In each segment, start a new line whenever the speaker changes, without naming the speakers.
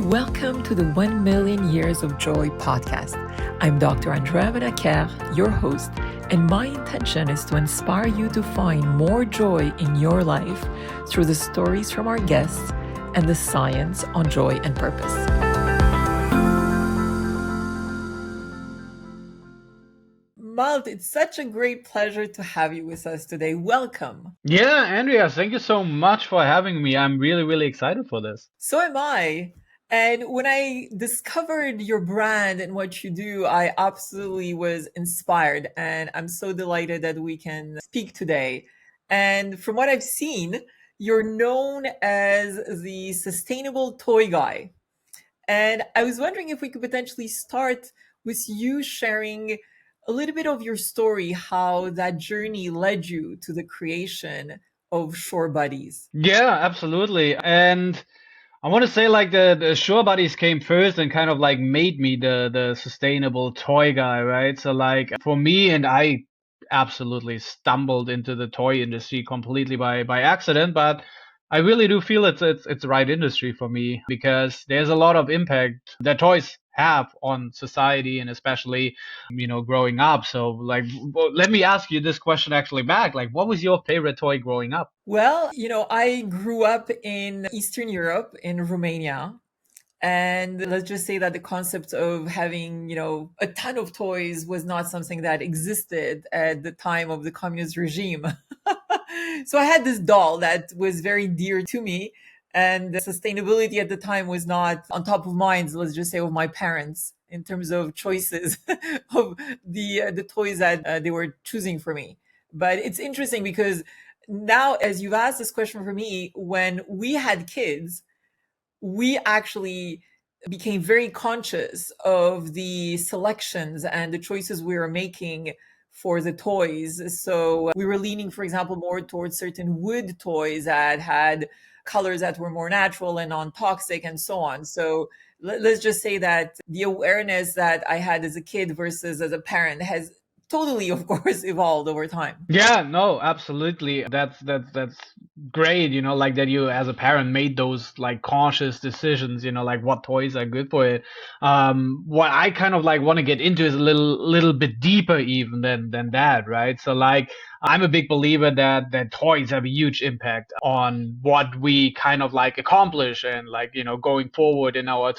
Welcome to the 1 Million Years of Joy podcast. I'm Dr. Andrea Benaker, your host, and my intention is to inspire you to find more joy in your life through the stories from our guests and the science on joy and purpose. Malte, it's such a great pleasure to have you with us today. Welcome.
Yeah, Andrea, thank you so much for having me. I'm really excited for this.
So am I. And when I discovered your brand and what you do, I absolutely was inspired. And I'm so delighted that we can speak today. And from what I've seen, you're known as the sustainable toy guy. And I was wondering if we could potentially start with you sharing a little bit of your story, how that journey led you to the creation of Shore Buddies.
Yeah, absolutely. And I want to say like the Shore Buddies came first and kind of like made me the sustainable toy guy, right? So like for me, and I absolutely stumbled into the toy industry completely by accident, but I really do feel it's the right industry for me because there's a lot of impact that toys have on society and especially growing up. So like let me ask you this question actually back. Like what was your favorite toy growing up?
Well, I grew up in Eastern Europe, in Romania. And let's just say that the concept of having, a ton of toys was not something that existed at the time of the communist regime. So I had this doll that was very dear to me. And sustainability at the time was not on top of minds, let's just say, of my parents in terms of choices of the toys that they were choosing for me. But it's interesting because now, as you've asked this question for me, when we had kids, we actually became very conscious of the selections and the choices we were making for the toys. So we were leaning, for example, more towards certain wood toys that had colors that were more natural and non-toxic and so on. So let's just say that the awareness that I had as a kid versus as a parent has totally, of course, evolved over time.
Yeah, no, absolutely. That's great, like that you as a parent made those like conscious decisions, like what toys are good for it. What I kind of like want to get into is a little bit deeper even than that, right? So like I'm a big believer that toys have a huge impact on what we kind of like accomplish and like, going forward in our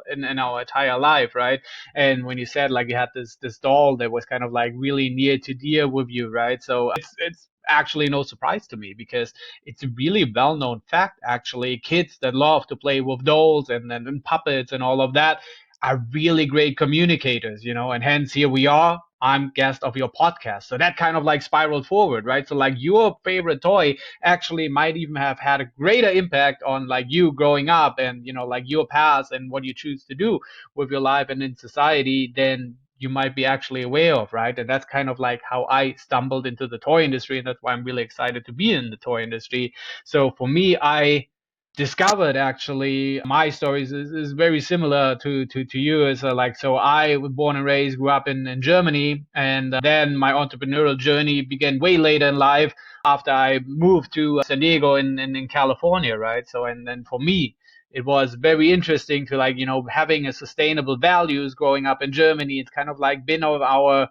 in our entire life, right? And when you said like you had this doll that was kind of like really near to dear with you, right? So it's actually no surprise to me because it's a really well-known fact actually. Kids that love to play with dolls and puppets and all of that are really great communicators, and hence here we are. I'm guest of your podcast. So that kind of like spiraled forward, right? So like your favorite toy actually might even have had a greater impact on like you growing up and, like your past and what you choose to do with your life and in society than you might be actually aware of, right? And that's kind of like how I stumbled into the toy industry, and that's why I'm really excited to be in the toy industry. So for me, I discovered actually my stories is very similar to you as like so I was born and raised grew up in Germany, and then my entrepreneurial journey began way later in life after I moved to San Diego in California, right? So and then for me it was very interesting to like having a sustainable values growing up in Germany. It's kind of like been of our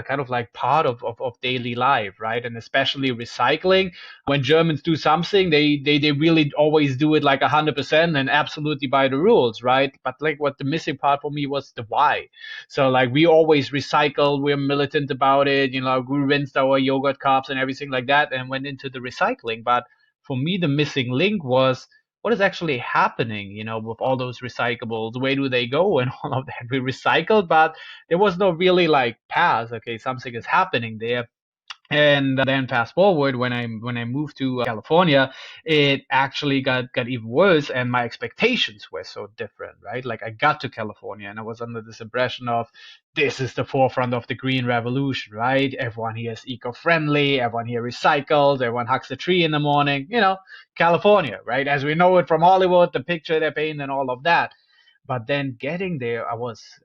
kind of like part of daily life, right? And especially recycling. When Germans do something, they really always do it like 100% and absolutely by the rules, right? But like what the missing part for me was the why. So like we always recycle, we're militant about it, we rinsed our yogurt cups and everything like that and went into the recycling. But for me, the missing link was what is actually happening, with all those recyclables? Where do they go and all of that? We recycled, but there was no really like path. Okay, something is happening there. And then fast forward when I moved to California, it actually got even worse, and my expectations were so different, right? Like I got to California and I was under this impression of this is the forefront of the green revolution, right? Everyone here is eco-friendly, everyone here recycles, everyone hugs the tree in the morning, California, right? As we know it from Hollywood, the picture they paint and all of that. But then getting there,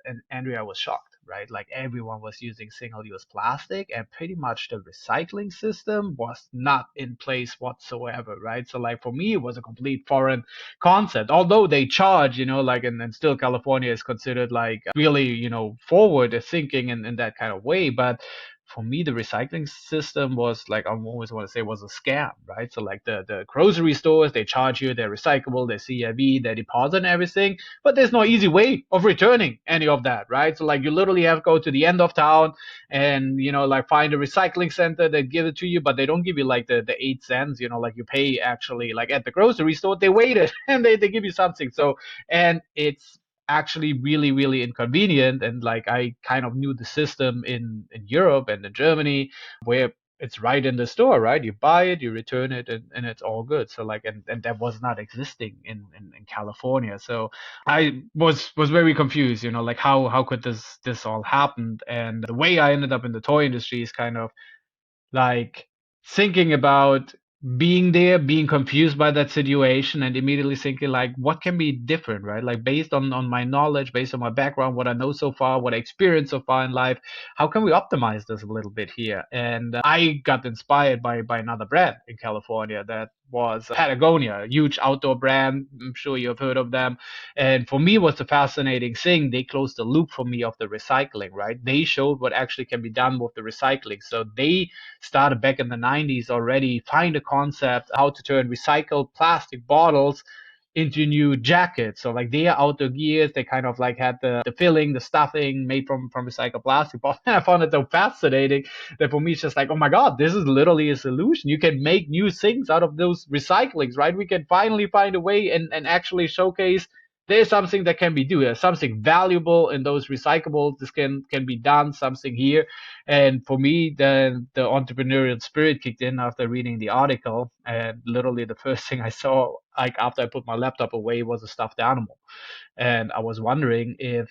and Andrea, I was shocked, right? Like everyone was using single-use plastic, and pretty much the recycling system was not in place whatsoever, right? So like for me, it was a complete foreign concept. Although they charge, like, and still California is considered like really, forward thinking in that kind of way, but for me, the recycling system was like, I always want to say, was a scam, right? So like the grocery stores, they charge you, they're recyclable, they're CIV, they deposit and everything, but there's no easy way of returning any of that, right? So like you literally have to go to the end of town and, like find a recycling center that give it to you, but they don't give you like the 8 cents, like you pay actually like at the grocery store, they wait it and they give you something. So, and it's actually really really inconvenient, and like I kind of knew the system in Europe and in Germany where it's right in the store, right? You buy it, you return it, and it's all good. So like, and that was not existing in California. So I was very confused, like how could this all happen? And the way I ended up in the toy industry is kind of like thinking about being there, being confused by that situation, and immediately thinking like, what can be different, right? Like based on my knowledge, based on my background, what I know so far, what I experienced so far in life, how can we optimize this a little bit here? And I got inspired by another brand in California that was Patagonia, a huge outdoor brand. I'm sure you've heard of them. And for me, what's a fascinating thing, they closed the loop for me of the recycling, right? They showed what actually can be done with the recycling. So they started back in the 90s already, find a concept how to turn recycled plastic bottles into new jackets. So like their outdoor gears, they kind of like had the filling, the stuffing made from recycled plastic bottles. And I found it so fascinating that for me it's just like, oh my God, this is literally a solution. You can make new things out of those recyclings, right? We can finally find a way and actually showcase there's something that can be do. There's something valuable in those recyclables. This can be done, something here. And for me, then the entrepreneurial spirit kicked in after reading the article. And literally the first thing I saw, like after I put my laptop away, was a stuffed animal. And I was wondering if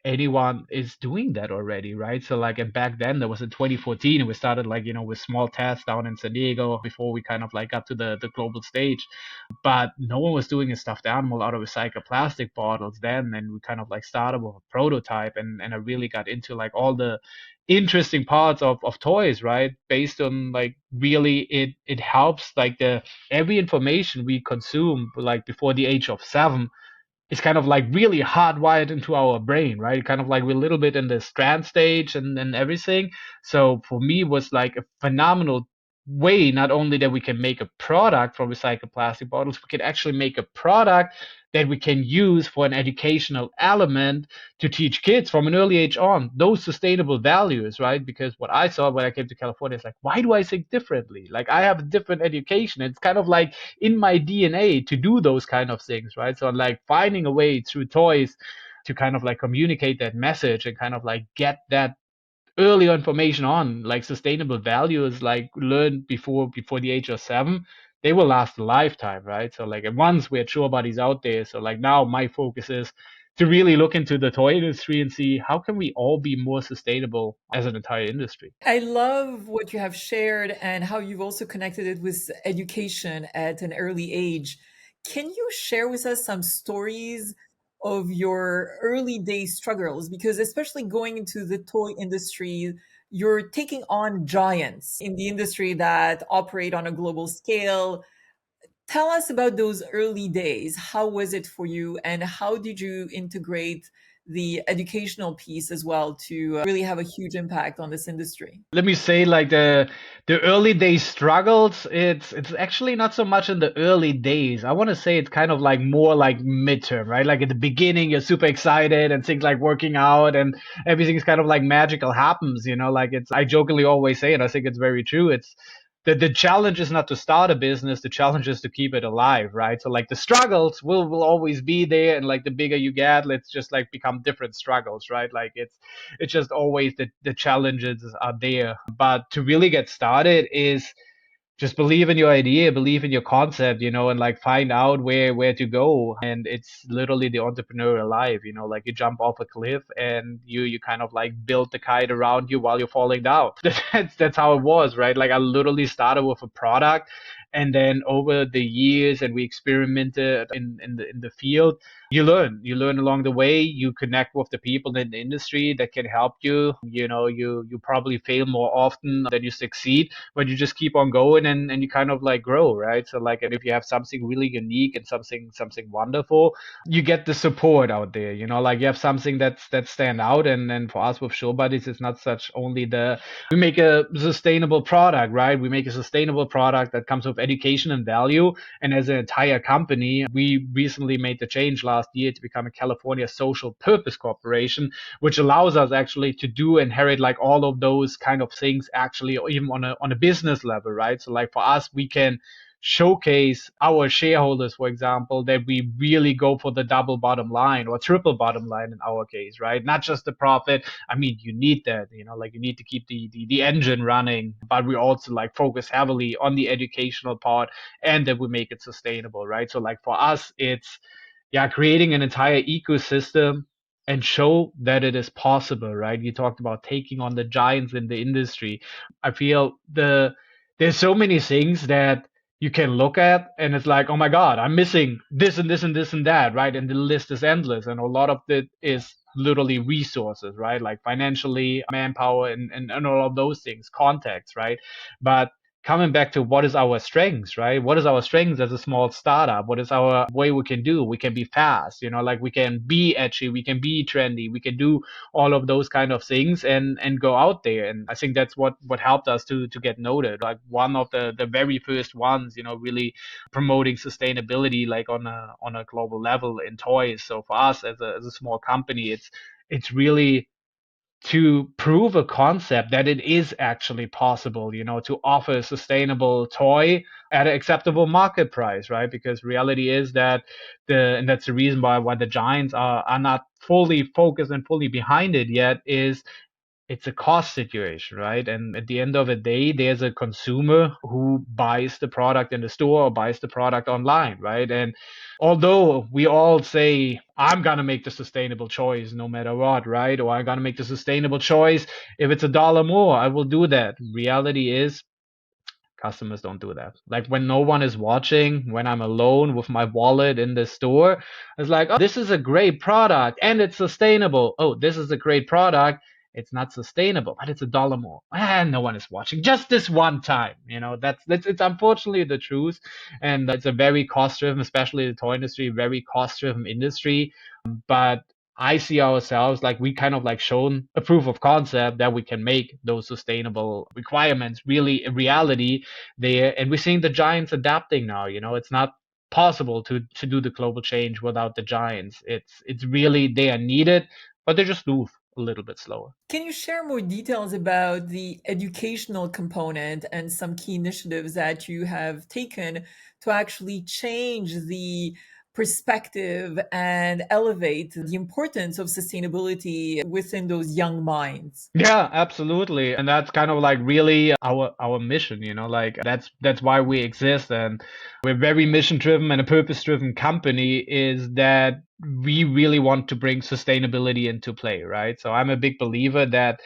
anyone is doing that already, right? So like, and back then that was in 2014, and we started like, with small tests down in San Diego before we kind of like got to the global stage. But no one was doing a stuffed animal out of recycled plastic bottles then. And we kind of like started with a prototype, and I really got into like all the interesting parts of toys, right? Based on like really it helps like the every information we consume like before the age of 7 is kind of like really hardwired into our brain, right? Kind of like we're a little bit in the strand stage and everything. So for me, it was like a phenomenal way, not only that we can make a product from recycled plastic bottles, we can actually make a product that we can use for an educational element to teach kids from an early age on those sustainable values, right? Because what I saw when I came to California is like, why do I think differently? Like I have a different education. It's kind of like in my DNA to do those kind of things, right? So like finding a way through toys to kind of like communicate that message and kind of like get that early information on like sustainable values like learned before the age of 7, they will last a lifetime, right? So like, and once we're sure bodies out there, so like now my focus is to really look into the toy industry and see how can we all be more sustainable as an entire industry.
I love what you have shared and how you've also connected it with education at an early age. Can you share with us some stories of your early day struggles? Because, especially going into the toy industry, you're taking on giants in the industry that operate on a global scale. Tell us about those early days. How was it for you, and how did you integrate the educational piece as well to really have a huge impact on this industry?
Let me say like the early days struggles, it's actually not so much in the early days. I want to say it's kind of like more like midterm, right? Like at the beginning you're super excited and things like working out and everything's kind of like magical happens, like it's, I jokingly always say, and I think it's very true, it's the challenge is not to start a business, the challenge is to keep it alive, right? So like the struggles will always be there, and like the bigger you get, let's just like become different struggles, right? Like it's just always the challenges are there. But to really get started is just believe in your idea, believe in your concept, and like find out where to go. And it's literally the entrepreneurial life, like you jump off a cliff and you kind of like build the kite around you while you're falling down. That's how it was, right? Like I literally started with a product And then over the years, and we experimented in the field, you learn along the way. You connect with the people in the industry that can help you. You probably fail more often than you succeed, but you just keep on going, and you kind of like grow, right? So like, and if you have something really unique and something wonderful, you get the support out there. Like you have something that stand out. And for us with Show Buddies, it's not such only the we make a sustainable product, right? We make a sustainable product that comes with education and value. And as an entire company, we recently made the change last year to become a California social purpose corporation, which allows us actually to do inherit like all of those kind of things actually, or even on a business level, right? So like for us, we can showcase our shareholders, for example, that we really go for the double bottom line or triple bottom line in our case, right? Not just the profit. I mean, you need that, like you need to keep the engine running, but we also like focus heavily on the educational part and that we make it sustainable, right? So like for us, it's yeah, creating an entire ecosystem and show that it is possible, right? You talked about taking on the giants in the industry. I feel there's so many things that you can look at and it's like, oh my God, I'm missing this and this and this and that, right? And the list is endless. And a lot of it is literally resources, right? Like financially, manpower, and all of those things, contacts, right? But coming back to what is our strengths, right? What is our strengths as a small startup? What is our way we can do? We can be fast, like we can be edgy, we can be trendy, we can do all of those kind of things and go out there. And I think that's what helped us to get noted. Like one of the very first ones, really promoting sustainability like on a global level in toys. So for us as a small company, it's really to prove a concept that it is actually possible, to offer a sustainable toy at an acceptable market price, right? Because reality is that and that's the reason why the giants are not fully focused and fully behind it yet, is it's a cost situation, right? And at the end of the day, there's a consumer who buys the product in the store or buys the product online, right? And although we all say, I'm going to make the sustainable choice no matter what, right? Or I'm going to make the sustainable choice. If it's $1 more, I will do that. Reality is, customers don't do that. Like when no one is watching, when I'm alone with my wallet in the store, it's like, oh, this is a great product and it's sustainable. Oh, this is a great product. It's not sustainable, but it's $1 more. And no one is watching. Just this one time, that's it's unfortunately the truth. And it's a very cost driven, especially the toy industry, very cost driven industry. But I see ourselves like we kind of like shown a proof of concept that we can make those sustainable requirements really a reality there. And we're seeing the giants adapting now. It's not possible to do the global change without the giants. It's really they are needed, but they just move a little bit slower.
Can you share more details about the educational component and some key initiatives that you have taken to actually change the perspective and elevate the importance of sustainability within those young minds?
Yeah, absolutely. And that's kind of like really our mission, like that's why we exist. And we're very mission driven and a purpose driven company, is that we really want to bring sustainability into play, right? So I'm a big believer that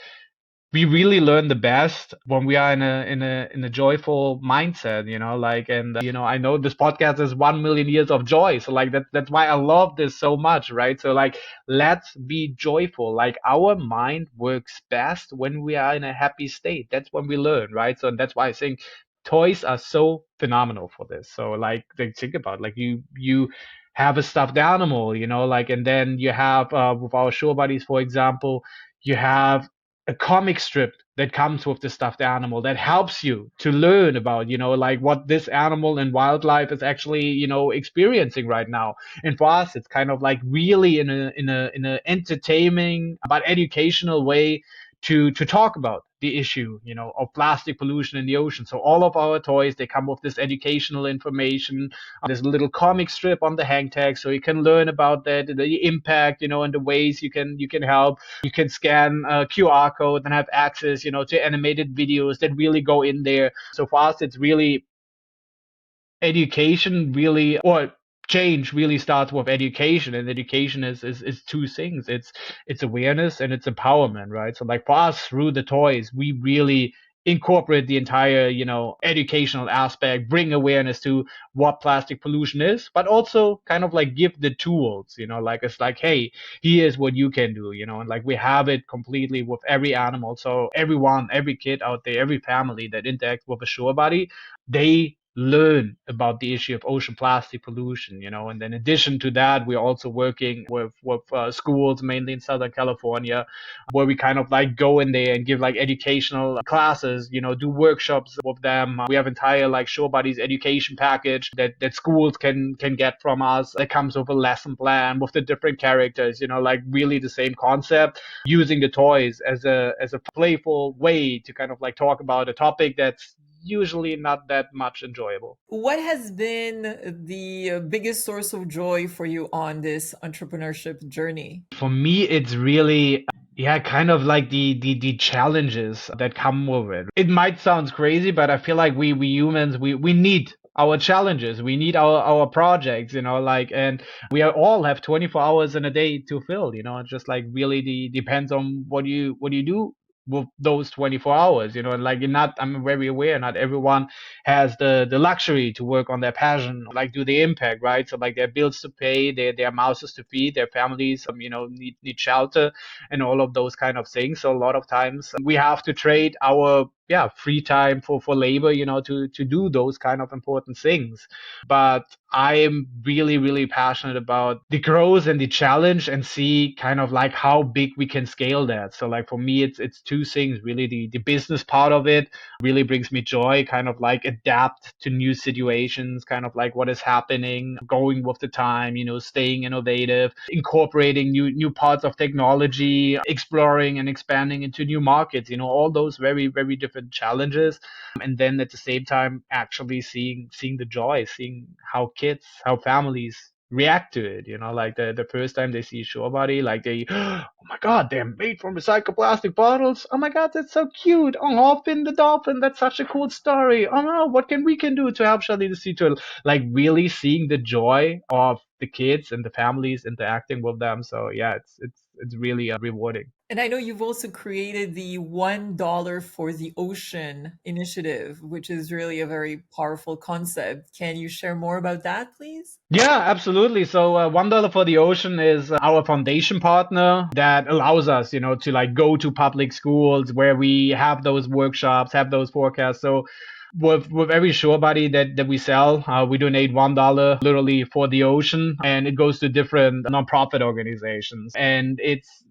we really learn the best when we are in a joyful mindset, like. And I know this podcast is 1 million years of joy, so like that's why I love this so much, right? So like, let's be joyful. Like our mind works best when we are in a happy state. That's when we learn, right? So that's why I think toys are so phenomenal for this. So like, think about, like, you have a stuffed animal, like, and then you have with our show buddies, for example, you have a comic strip that comes with the stuffed animal that helps you to learn about, like what this animal and wildlife is actually, experiencing right now. And for us, it's kind of like really in a entertaining but educational way to talk about the issue, of plastic pollution in the ocean. So all of our toys, they come with this educational information. There's a little comic strip on the hang tag, so you can learn about that, the impact, and the ways you can help. You can scan a QR code and have access, to animated videos that really go in there. So for us, it's really education, really, or change really starts with education. And education is two things. It's awareness and it's empowerment, right? So like for us, through the toys, we really incorporate the entire, educational aspect, bring awareness to what plastic pollution is, but also kind of like give the tools, like it's like, hey, here's what you can do, and like we have it completely with every animal. So everyone, every kid out there, every family that interacts with a shore body, they learn about the issue of ocean plastic pollution, and then in addition to that, we're also working with schools, mainly in Southern California, where we kind of like go in there and give like educational classes, do workshops with them. We have entire like Shore Buddies education package that schools can get from us. It comes with a lesson plan with the different characters, like really the same concept, using the toys as a playful way to kind of like talk about a topic that's usually not that much enjoyable.
What has been the biggest source of joy for you on this entrepreneurship journey?
For me, it's really, yeah, kind of like the challenges that come with it. It might sound crazy, but I feel like we humans, we need our challenges. We need our projects, like, and we are all have 24 hours in a day to fill, It's just like really depends on what you do with those 24 hours, and like not, I'm very aware, not everyone has the luxury to work on their passion, like do the impact, right? So like their bills to pay, their mouses to feed, their families, need shelter and all of those kind of things. So a lot of times we have to trade our free time for labor, to do those kind of important things. But I am really, really passionate about the growth and the challenge and see kind of like how big we can scale that. So like for me, it's two things really. The business part of it really brings me joy, kind of like adapt to new situations, kind of like what is happening, going with the time, staying innovative, incorporating new parts of technology, exploring and expanding into new markets, all those very, very different challenges. And then at the same time, actually seeing the joy, seeing how kids, how families react to it, like the first time they see Shore Body, like they, oh my god, they're made from recycled plastic bottles. Oh my god, that's so cute. Oh, Finn the dolphin, that's such a cool story. Oh no, what we can do to help Shelly the sea turtle? Like really seeing the joy of the kids and the families interacting with them. So yeah, it's really rewarding.
And I know you've also created the $1 for the ocean initiative, which is really a very powerful concept. Can you share more about that, please?
Yeah, absolutely. So $1 for the Ocean is our foundation partner that allows us, to like go to public schools where we have those workshops, have those forecasts. So with every shore body that we sell, we donate $1 literally for the ocean, and it goes to different nonprofit organizations. And it's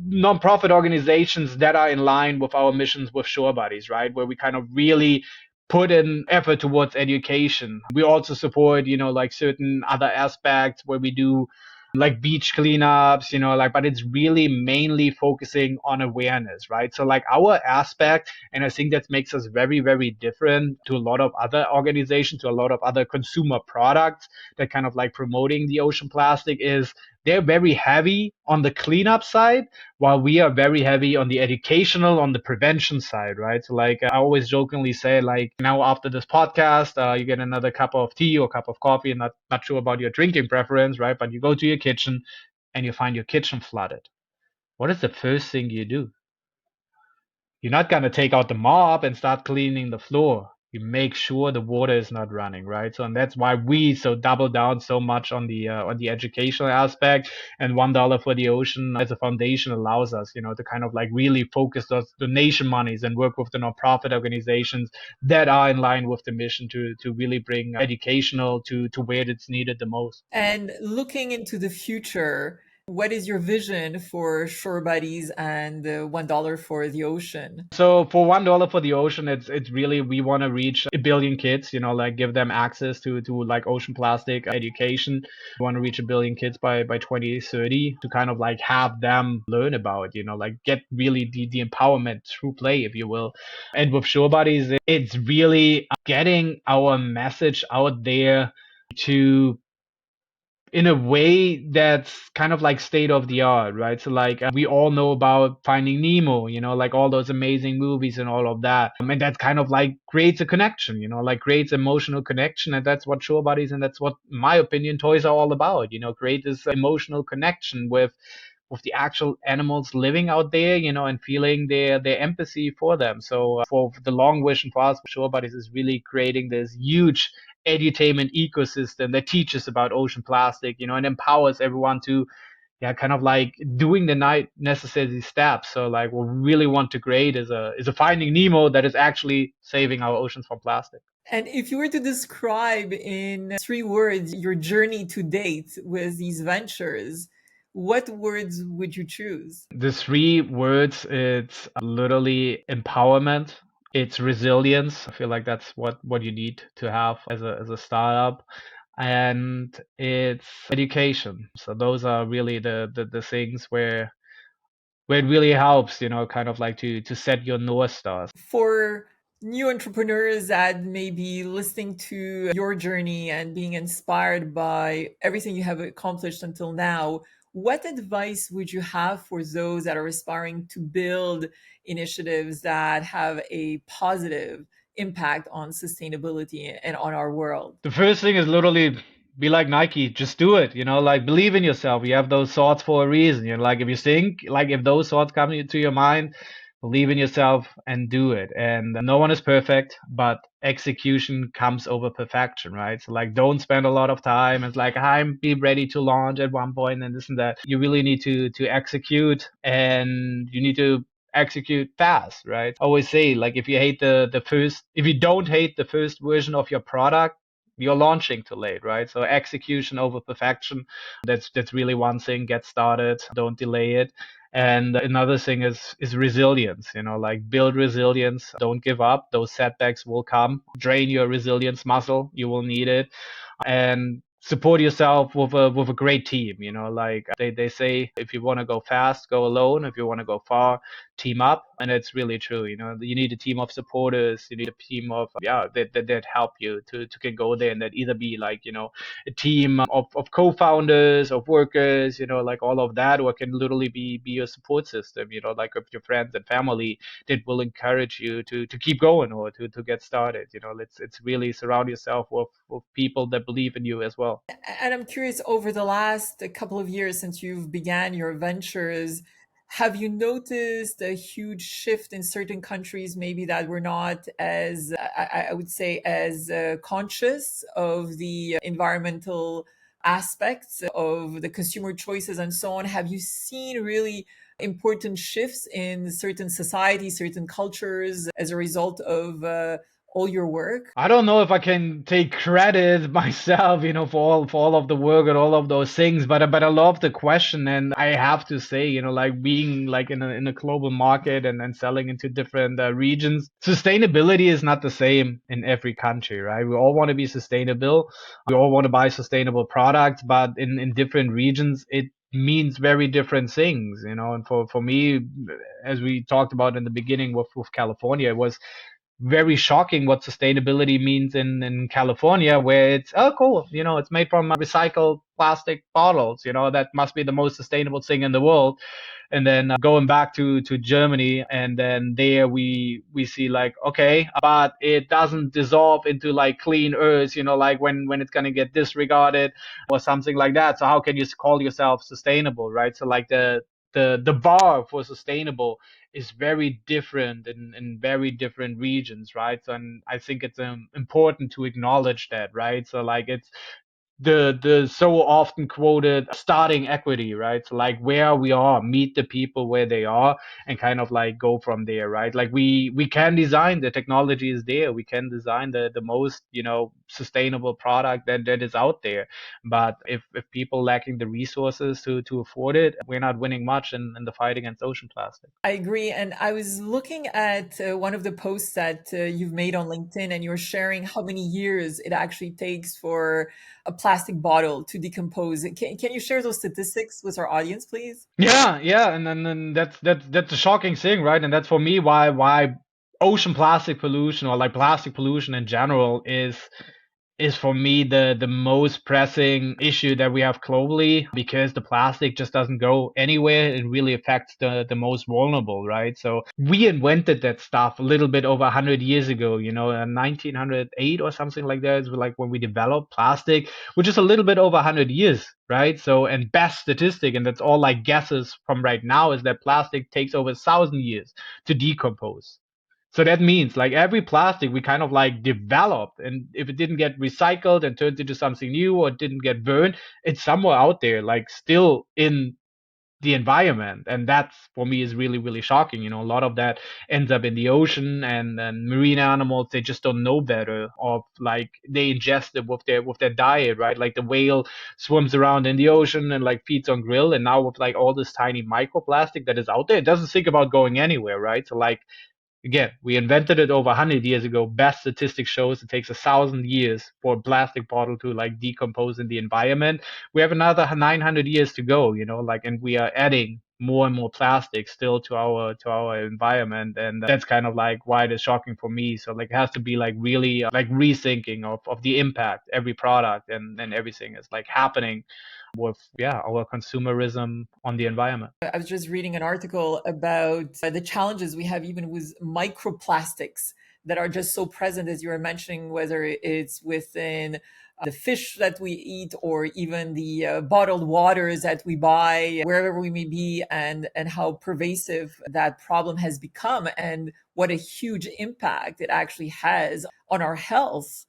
nonprofit organizations that are in line with our missions with shore buddies, right? Where we kind of really put in effort towards education. We also support, like certain other aspects where we do like beach cleanups, like, but it's really mainly focusing on awareness, right? So like our aspect, and I think that makes us very, very different to a lot of other organizations, to a lot of other consumer products that kind of like promoting the ocean plastic, is they're very heavy on the cleanup side, while we are very heavy on the educational, on the prevention side, right? So like I always jokingly say, like now after this podcast, you get another cup of tea or cup of coffee, and not sure about your drinking preference, right? But you go to your kitchen and you find your kitchen flooded. What is the first thing you do? You're not gonna take out the mop and start cleaning the floor. You make sure the water is not running, right? So, and that's why we so double down so much on the educational aspect. And $1 for the ocean as a foundation allows us, to kind of like really focus those donation monies and work with the nonprofit organizations that are in line with the mission to really bring educational to where it's needed the most.
And looking into the future, what is your vision for Shore Buddies and the $1 for the ocean?
So for $1 for the ocean, it's really, we want to reach a billion kids, like give them access to like ocean plastic education. We want to reach a billion kids by 2030 to kind of like have them learn about, like get really the empowerment through play, if you will. And with Shore Buddies, it's really getting our message out there to in a way that's kind of like state of the art, right? So like we all know about Finding Nemo, like all those amazing movies and all of that. And that kind of like creates a connection, like creates emotional connection. And that's what Shore Buddies, and that's what, in my opinion, toys are all about, create this emotional connection with the actual animals living out there, and feeling their empathy for them. So for the long vision for us, Shore Buddies is really creating this huge edutainment ecosystem that teaches about ocean plastic, and empowers everyone to, yeah, kind of like doing the necessary steps. So like what we really want to create is a Finding Nemo that is actually saving our oceans from plastic.
And if you were to describe in 3 words your journey to date with these ventures, what words would you choose?
The 3 words, it's literally empowerment, it's resilience. I feel like that's what you need to have as a startup. And it's education. So those are really the things where it really helps, kind of like to set your North Stars.
For new entrepreneurs that may be listening to your journey and being inspired by everything you have accomplished until now, what advice would you have for those that are aspiring to build initiatives that have a positive impact on sustainability and on our world?
The first thing is literally be like Nike, just do it, like believe in yourself. You have those thoughts for a reason. Like if you think, like if those thoughts come to your mind, believe in yourself and do it. And no one is perfect, but execution comes over perfection, right? So like don't spend a lot of time. It's like I'm be ready to launch at one point and this and that. You really need to execute, and you need to execute fast, right? I always say, like, if you don't hate the first version of your product, you're launching too late, right? So execution over perfection. That's really one thing. Get started, don't delay it. And another thing is resilience, like build resilience, don't give up. Those setbacks will come. Drain your resilience muscle. You will need it. And support yourself with a great team. Like they say, if you want to go fast, go alone. If you want to go far, team up. And it's really true. You need a team of supporters. You need a team of, yeah, that help you to can go there, and that either be like, a team of co-founders, of workers, like all of that, or it can literally be your support system, like of your friends and family that will encourage you to keep going, or to get started. It's really surround yourself with people that believe in you as well.
And I'm curious, over the last couple of years since you've began your ventures, have you noticed a huge shift in certain countries, maybe that were not as, I would say, as conscious of the environmental aspects of the consumer choices and so on? Have you seen really important shifts in certain societies, certain cultures as a result of all your work?
I don't know if I can take credit myself, for all of the work and all of those things, but I love the question, and I have to say, like being like in a global market and selling into different regions, sustainability is not the same in every country, right? We all want to be sustainable, we all want to buy sustainable products, but in different regions, it means very different things, and for me, as we talked about in the beginning with California, it was very shocking what sustainability means in California, where it's, oh, cool, it's made from recycled plastic bottles, that must be the most sustainable thing in the world. And then going back to Germany, and then there we see like, okay, but it doesn't dissolve into like clean earth, like when it's gonna get disregarded or something like that. So how can you call yourself sustainable, right? So like the bar for sustainable is very different in very different regions, right? So, and I think it's important to acknowledge that, right? So like it's the so often quoted starting equity, right? So like where we are, meet the people where they are, and kind of like go from there, right? Like we can design, the technology is there, we can design the most, sustainable product that is out there. But if people lacking the resources to afford it, we're not winning much in the fight against ocean plastic.
I agree. And I was looking at one of the posts that you've made on LinkedIn, and you're sharing how many years it actually takes for a plastic bottle to decompose. Can you share those statistics with our audience, please?
Yeah, and then that's a shocking thing, right? And that's for me why ocean plastic pollution, or like plastic pollution in general, is is for me the most pressing issue that we have globally, because the plastic just doesn't go anywhere. It really affects the most vulnerable, right? So we invented that stuff a little bit over 100 years ago, in 1908 or something like that. It's like when we developed plastic, which is a little bit over 100 years, right? So, and best statistic, and that's all like guesses from right now, is that plastic takes over 1,000 years to decompose. So that means like every plastic we kind of like developed, and if it didn't get recycled and turned into something new, or it didn't get burned, it's somewhere out there, like still in the environment. And that's for me is really, really shocking. A lot of that ends up in the ocean, and marine animals, they just don't know better, or like they ingest it with their diet, right? Like the whale swims around in the ocean and like feeds on krill, and now with like all this tiny microplastic that is out there, it doesn't think about going anywhere, right? So like, again, we invented it over 100 years ago. Best statistics shows it takes 1,000 years for a plastic bottle to like decompose in the environment. We have another 900 years to go, like, and we are adding more and more plastic still to our environment, and that's kind of like why it is shocking for me. So like, it has to be like really like rethinking of the impact every product and everything is like happening with, yeah, our consumerism on the environment.
I was just reading an article about the challenges we have even with microplastics that are just so present, as you were mentioning, whether it's within the fish that we eat or even the bottled waters that we buy wherever we may be, and how pervasive that problem has become and what a huge impact it actually has on our health.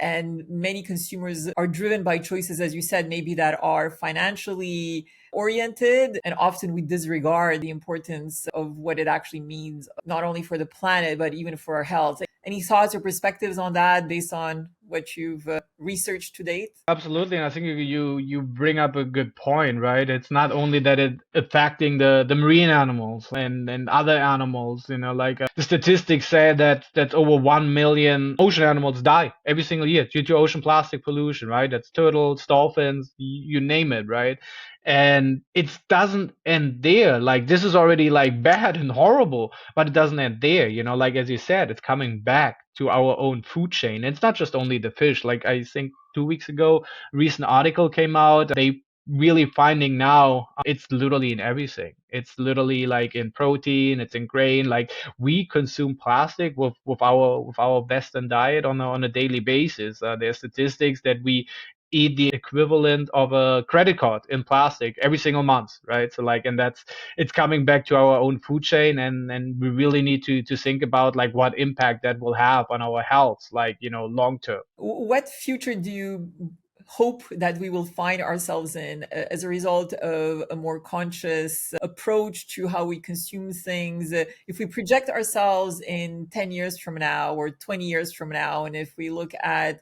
And many consumers are driven by choices, as you said, maybe that are financially oriented. And often we disregard the importance of what it actually means, not only for the planet, but even for our health. Any thoughts or perspectives on that based on what you've researched to date?
Absolutely, and I think you bring up a good point, right? It's not only that it affecting the marine animals and other animals, like the statistics say that over 1 million ocean animals die every single year due to ocean plastic pollution, right? That's turtles, dolphins, you name it, right? And it doesn't end there. Like, this is already like bad and horrible, but it doesn't end there. Like, as you said, it's coming back to our own food chain. It's not just only the fish. Like, I think 2 weeks ago, a recent article came out. They really finding now it's literally in everything. It's literally like in protein, it's in grain. Like, we consume plastic with our Western diet on a daily basis. There's statistics that we eat the equivalent of a credit card in plastic every single month, right? So like, and that's, it's coming back to our own food chain, and we really need to think about like what impact that will have on our health, like, long term.
What future do you hope that we will find ourselves in as a result of a more conscious approach to how we consume things? If we project ourselves in 10 years from now or 20 years from now, and if we look at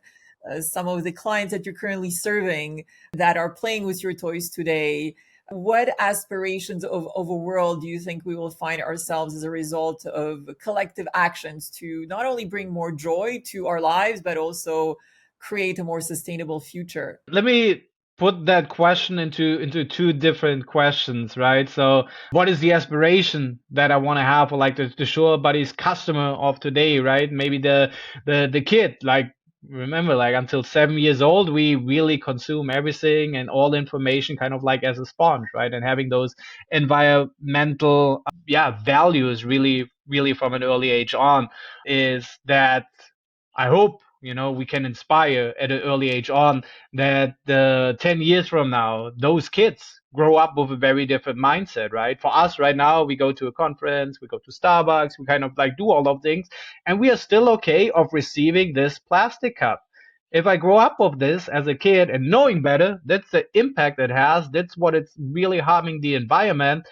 some of the clients that you're currently serving that are playing with your toys today, what aspirations of a world do you think we will find ourselves as a result of collective actions to not only bring more joy to our lives, but also create a more sustainable future?
Let me put that question into two different questions, right? So, what is the aspiration that I want to have for like the Sure Buddies customer of today, right? Maybe the kid, like, remember, like, until 7 years old, we really consume everything and all information kind of like as a sponge, right? And having those environmental, yeah, values really, really from an early age on, is that I hope, we can inspire at an early age on, that 10 years from now, those kids grow up with a very different mindset, right? For us right now, we go to a conference, we go to Starbucks, we kind of like do all of things, and we are still okay of receiving this plastic cup. If I grow up with this as a kid and knowing better, that's the impact it has. That's what it's really harming the environment.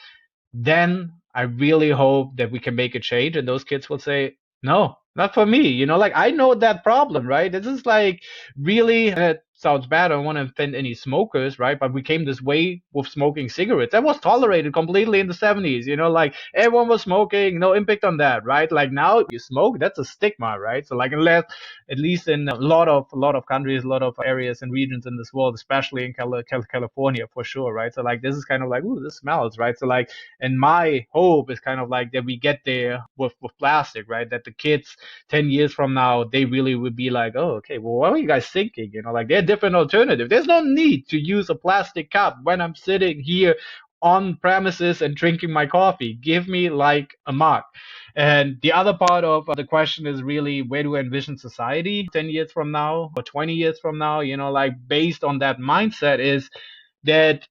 Then I really hope that we can make a change, and those kids will say, no, not for me. Like, I know that problem, right? This is like really, and it sounds bad. I don't want to offend any smokers, right? But we came this way with smoking cigarettes. That was tolerated completely in the 70s, like everyone was smoking, no impact on that, right? Like, now you smoke, that's a stigma, right? So like, unless, at least in a lot of countries, a lot of areas and regions in this world, especially in California for sure, right? So like, this is kind of like, ooh, this smells, right? So like, and my hope is kind of like that we get there with plastic, right? That the kids 10 years from now, they really would be like, oh, okay, well, what are you guys thinking? Like there are different alternatives. There's no need to use a plastic cup when I'm sitting here on premises and drinking my coffee. Give me like a mug. And the other part of the question is really, where do I envision society 10 years from now or 20 years from now? Like based on that mindset is that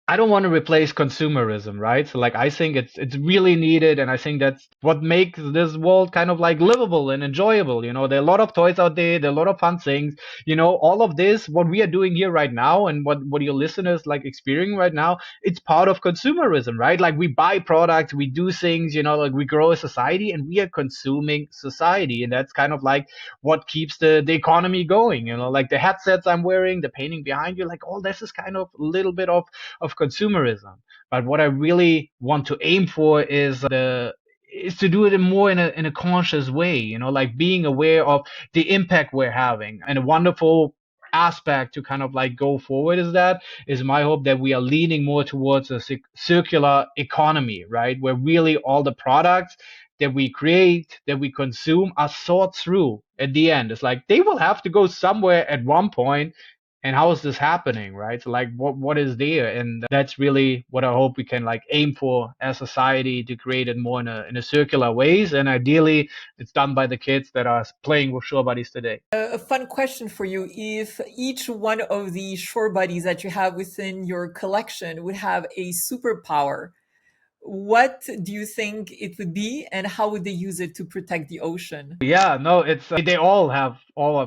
I don't want to replace consumerism, right? So like I think it's really needed, and I think that's what makes this world kind of like livable and enjoyable. There are a lot of toys out there, there are a lot of fun things. All of this, what we are doing here right now, and what your listeners like experiencing right now, it's part of consumerism, right? Like we buy products, we do things, like we grow a society, and we are consuming society, and that's kind of like what keeps the economy going. Like the headsets I'm wearing, the painting behind you, like all this is kind of a little bit of consumerism. But what I really want to aim for is to do it in a conscious way, like being aware of the impact we're having. And a wonderful aspect to kind of like go forward is my hope that we are leaning more towards a circular economy, right? Where really all the products that we create, that we consume, are thought through at the end. It's like they will have to go somewhere at one point, and how is this happening, right? So like what is there? And that's really what I hope we can like aim for as society, to create it more in a circular ways, and ideally it's done by the kids that are playing with shore buddies today.
A fun question for you. If each one of the shore buddies that you have within your collection would have a superpower, what do you think it would be, and how would they use it to protect the ocean?
Yeah, no, it's they all have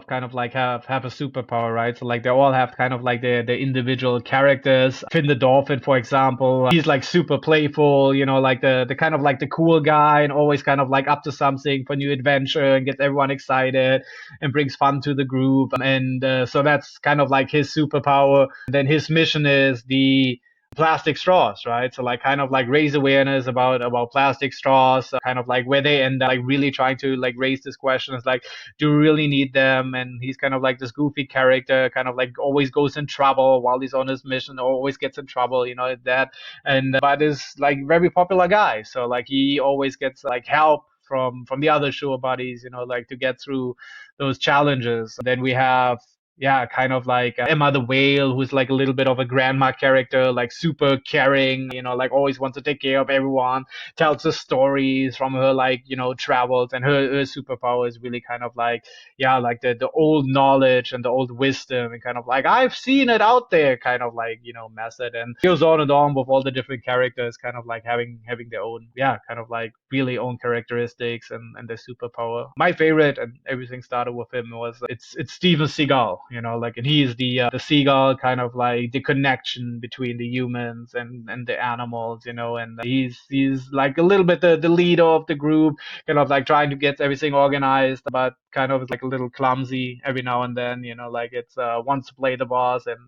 kind of like have a superpower, right? So like they all have kind of like their individual characters. Finn the dolphin, for example, he's like super playful, like the kind of like the cool guy, and always kind of like up to something for new adventure, and gets everyone excited and brings fun to the group. And so that's kind of like his superpower. Then his mission is the plastic straws, right? So like kind of like raise awareness about plastic straws, kind of like where they end up like really trying to like raise this question is like, do we really need them? And he's kind of like this goofy character, kind of like always goes in trouble while he's on his mission, always gets in trouble, that. And but is like very popular guy, so like he always gets like help from the other shore buddies, like to get through those challenges. Then we have, yeah, kind of like Emma the whale, who's like a little bit of a grandma character, like super caring, like always wants to take care of everyone, tells us stories from her like, travels, and her superpower is really kind of like, yeah, like the old knowledge and the old wisdom, and kind of like, I've seen it out there, kind of like, method. And goes on and on with all the different characters, kind of like having their own, yeah, kind of like really own characteristics and their superpower. My favorite, and everything started with him, was it's Steven Seagal, like, and he's the seagull, kind of like the connection between the humans and the animals, and he's like a little bit the leader of the group, kind of like trying to get everything organized, but kind of like a little clumsy every now and then, like it's wants to play the boss, and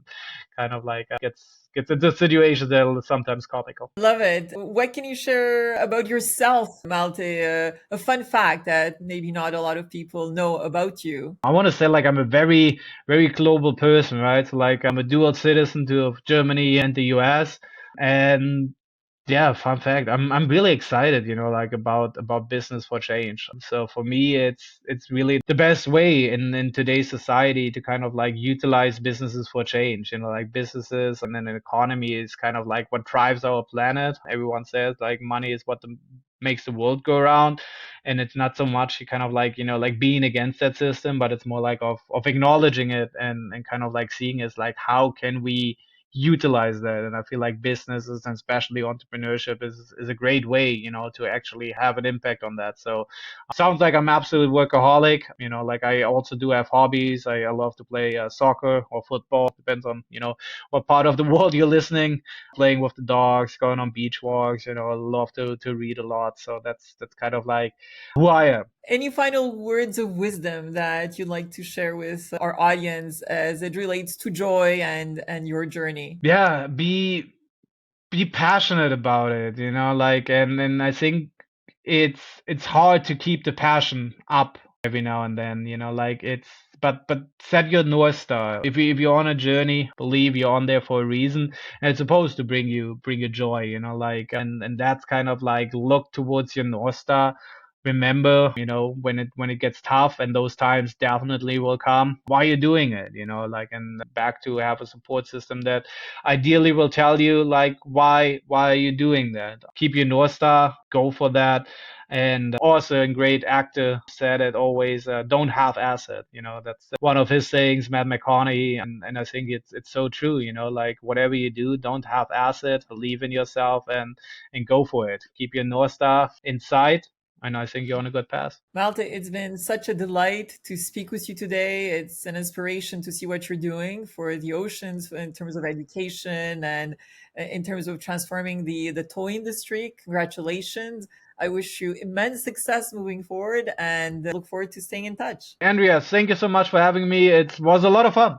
kind of like gets into situations that are sometimes comical.
Love it. What can you share about yourself, Malte? A fun fact that maybe not a lot of people know about you.
I want to say like I'm a very, very global person, right? So like I'm a dual citizen to of Germany and the US. And yeah, fun fact, I'm really excited, like about business for change. So for me, it's really the best way in today's society to kind of like utilize businesses for change. Like businesses and then an economy is kind of like what drives our planet. Everyone says like money is what makes the world go around, and it's not so much kind of like, like being against that system, but it's more like of acknowledging it, and kind of like seeing is like, how can we utilize that? And I feel like businesses, and especially entrepreneurship, is a great way, to actually have an impact on that. So sounds like I'm absolute workaholic. Like I also do have hobbies. I love to play soccer or football, depends on, what part of the world you're listening. Playing with the dogs, going on beach walks. I love to read a lot. So that's kind of like who I am.
Any final words of wisdom that you'd like to share with our audience as it relates to joy and your journey?
Yeah, be passionate about it, like, and I think it's hard to keep the passion up every now and then, like it's, but set your North Star. If you're on a journey, believe you're on there for a reason, and it's supposed to bring you joy, like, and that's kind of like look towards your North Star, remember, when it gets tough, and those times definitely will come, why you're doing it, like, and back to have a support system that ideally will tell you, like, why are you doing that? Keep your North Star, go for that. And also, a great actor said it always, don't have asset. That's one of his sayings, Matt McConaughey, and I think it's so true. Like, whatever you do, don't have asset. Believe in yourself, and go for it. Keep your North Star in sight, and I think you're on a good path.
Malte, it's been such a delight to speak with you today. It's an inspiration to see what you're doing for the oceans in terms of education and in terms of transforming the toy industry. Congratulations. I wish you immense success moving forward and look forward to staying in touch.
Andrea, thank you so much for having me. It was a lot of fun.